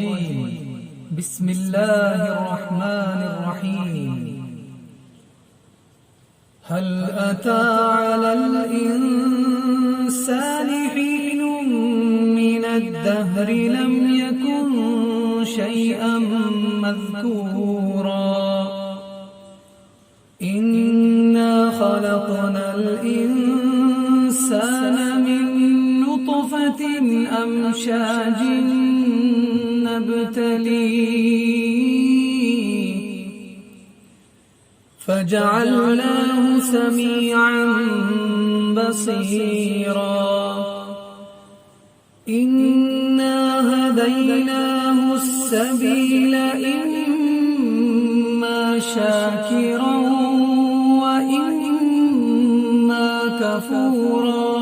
الرجيم. بسم الله الرحمن الرحيم. هل أتى على الإنسان حين من الدهر لم يكن شيئا مذكورا إنا خلقنا الإنسان من نطفة أمشاج نبتليه فجعلناه سميعا بصيرا إنا هديناه السبيل إما شاكرا وإما كفورا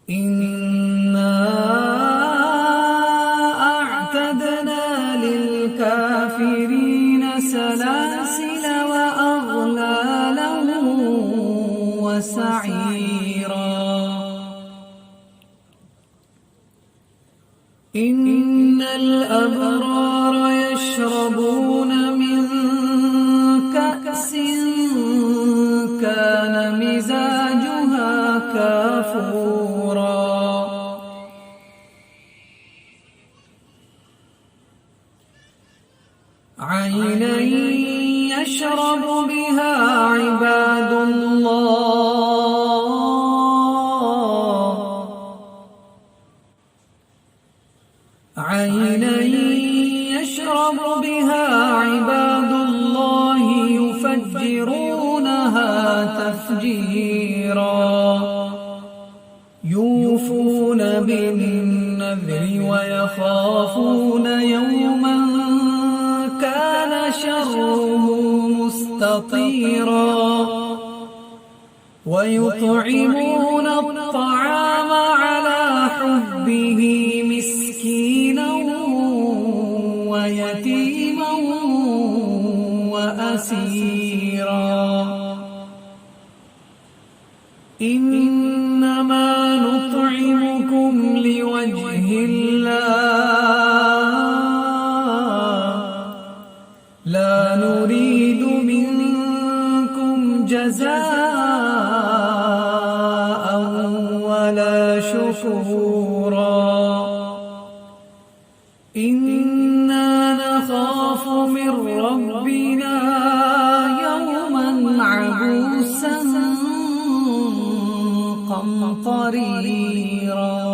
إنا أعتدنا للكافرين سلاسل وأغلالا وسعيرا إن الأبرار يشربون من كأس كان مزاجها كافورا عينا يشرب بها عباد الله عينا يشرب بها عباد الله يفجرونها تفجيرا يوفون بالنذر ويخافون يوما كان شره مستطيرا ويطعمون الطعام على حبه مسكينا ويتيما وأسيرا إنما نطعمكم لوجه الله لا نريد منكم جزاء ولا شكورا إنا نخاف من ربنا يوما عبوسا قمطريرا